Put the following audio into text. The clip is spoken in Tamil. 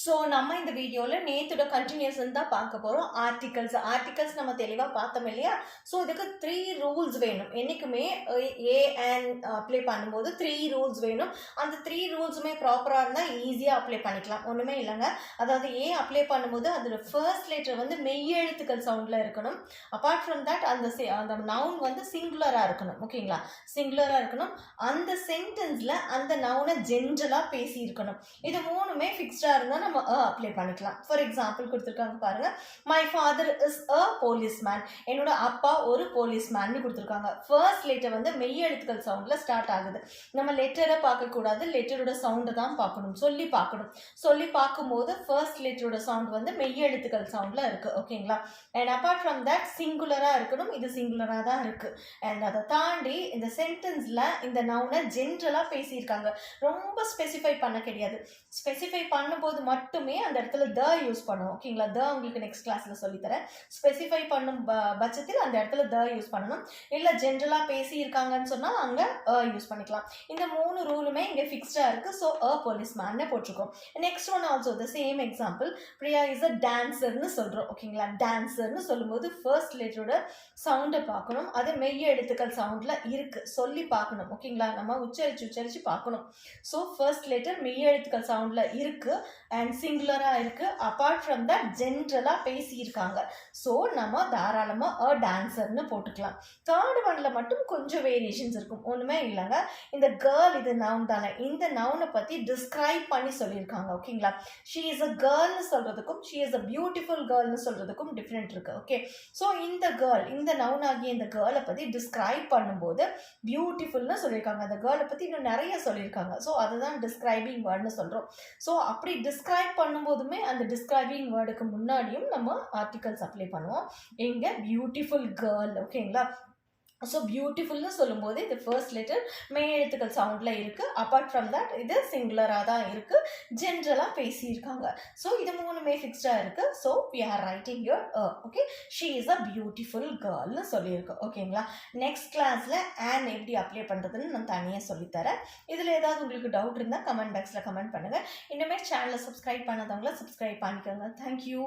ஸோ நம்ம இந்த வீடியோவில் நேத்தோட கண்டினியூஷன் தான் பார்க்க போகிறோம். ஆர்டிகல்ஸ் நம்ம தெளிவாக பார்த்தோம் இல்லையா? ஸோ இதுக்கு 3 ரூல்ஸ் வேணும். என்றைக்குமே ஏ அண்ட் அப்ளை பண்ணும்போது 3 ரூல்ஸ் வேணும். அந்த 3 ரூல்ஸுமே ப்ராப்பராக இருந்தால் ஈஸியாக அப்ளை பண்ணிக்கலாம். ஒன்றுமே இல்லைங்க. அதாவது ஏ அப்ளை பண்ணும்போது அதோட ஃபர்ஸ்ட் லெட்டர் வந்து மெய்யெழுத்துக்கள் சவுண்டில் இருக்கணும். அப்பார்ட் ஃப்ரம் தட் அந்த நவுன் வந்து சிங்குலராக இருக்கணும். ஓகேங்களா? சிங்குலராக இருக்கணும். அந்த சென்டென்ஸில் அந்த நவுனை ஜென்ரலாக பேசியிருக்கணும். இது மூணுமே ஃபிக்ஸ்டாக இருந்தால் நம்ம அப்ளை பண்ணிக்கலாம். ஃபார் எக்ஸாம்பிள் கொடுத்துருக்காங்க பாருங்க. My father is a policeman. என்னோட அப்பா ஒரு போலீஸ்மேன் கொடுத்துருக்காங்க. ஃபர்ஸ்ட் லெட்டர் வந்து மெய்யெழுத்துக்கள் சவுண்ட்ல ஸ்டார்ட் ஆகுது. நம்ம லெட்டரை பார்க்கக்கூடாது, லெட்டரோட சவுண்டை தான் பார்க்கணும். சொல்லி பார்க்கும்போது ஃபர்ஸ்ட் லெட்டரோட சவுண்ட் வந்து மெய்யெழுத்துக்கள் சவுண்ட்ல இருக்கு. ஓகேங்களா? அண்ட் அப்பார்ட் ஃப்ரம் தட் சிங்குலரா இருக்கணும். இது சிங்குலரா தான் இருக்கு. அண்ட் அதை தாண்டி இந்த சென்டென்ஸ்ல இந்த நவுனை ஜென்ரலா பேசியிருக்காங்க. ரொம்ப ஸ்பெசிஃபை பண்ண கிடையாது. ஸ்பெசிஃபை பண்ணும்போது மட்டுமே அந்த இடத்துல த யூஸ் பண்ணுவோம். ஓகேங்களா? த உங்களுக்கு நெக்ஸ்ட் கிளாஸ்ல சொல்லித்தரேன். ஸ்பெசிஃபை பண்ணும் பட்சத்தில் அந்த இடத்துல த யூஸ் பண்ணணும். இல்லை ஜென்ரலா பேசி இருக்காங்கன்னு சொன்னா அங்க யூஸ் பண்ணிக்கலாம். இந்த 3 ரூலுமே இங்க ஃபிக்ஸ்டா இருக்கு. ஸோ போலீஸ்மேன் போட்டிருக்கோம். Next one also the same example. Priya is a டான்சர்னு சொல்றோம். ஓகேங்களா? டான்சர்னு சொல்லும்போது ஃபர்ஸ்ட் லெட்டரோட சவுண்டை பார்க்கணும். அது மெய்ய எழுத்துக்கள் சவுண்ட்ல இருக்கு. சொல்லி பார்க்கணும். ஓகேங்களா? நம்ம உச்சரிச்சு பார்க்கணும். ஸோ ஃபர்ஸ்ட் லெட்டர் மெய்ய எழுத்துக்கள் சவுண்ட்ல இருக்கு அண்ட் சிங்குலராக இருக்குது. அப்பார்ட் ஃப்ரம் தட் ஜென்ரலாக பேசியிருக்காங்க. ஸோ நம்ம தாராளமாக டான்சர்னு போட்டுக்கலாம். தேர்ட் ஒன்ல மட்டும் கொஞ்சம் வேரியேஷன்ஸ் இருக்கும். ஒன்றுமே இல்லைங்க. இந்த கேர்ள் இது நவுன் தானே, இந்த நவுனை பற்றி டிஸ்கிரைப் பண்ணி சொல்லியிருக்காங்க. ஓகேங்களா? ஷீ இஸ் அ கேர்ள்னு சொல்கிறதுக்கும் ஷீ இஸ் அ பியூட்டிஃபுல் கேர்ள்னு சொல்கிறதுக்கும் டிஃப்ரெண்ட் இருக்குது. ஓகே, ஸோ இந்த கேர்ள், இந்த நவுன் ஆகிய இந்த கேர்ளை பற்றி டிஸ்கிரைப் பண்ணும்போது பியூட்டிஃபுல்னு சொல்லியிருக்காங்க. அந்த கேர்ளை பற்றி இன்னும் நிறைய சொல்லியிருக்காங்க. ஸோ அதுதான் டிஸ்கிரைபிங் வேர்டுன்னு சொல்கிறோம். ஸோ அப்படி டிஸ்கிரைப் பண்ணும்போதுமே அந்த டிஸ்கிரைபிங் வேர்டுக்கு முன்னாடியும் நம்ம ஆர்டிகல்ஸ் அப்ளை பண்ணுவோம். எங்க பியூட்டிஃபுல் கேர்ள். ஓகேங்களா? ஸோ பியூட்டிஃபுல்னு சொல்லும்போது இது ஃபர்ஸ்ட் லெட்டர் மெய் எழுத்துக்கள் சவுண்டில் இருக்குது. அப்பார்ட் ஃப்ரம் தட் இது சிங்குலராக தான் இருக்குது. ஜென்ரலாக பேசியிருக்காங்க. ஸோ இது மூணுமே ஃபிக்ஸ்டாக இருக்குது. So we are writing your okay, she is a beautiful கேர்ள்னு சொல்லியிருக்கோம். ஓகேங்களா? நெக்ஸ்ட் கிளாஸில் ஆன் எப்படி அப்ளை பண்ணுறதுன்னு நான் தனியாக சொல்லித்தரேன். இதில் ஏதாவது உங்களுக்கு டவுட் இருந்தால் கமெண்ட் பாக்ஸில் கமெண்ட் பண்ணுங்கள். இனிமேல் சேனலை சப்ஸ்கிரைப் பண்ணாதவங்கள சப்ஸ்கிரைப் பண்ணிக்கோங்க. தேங்க்யூ.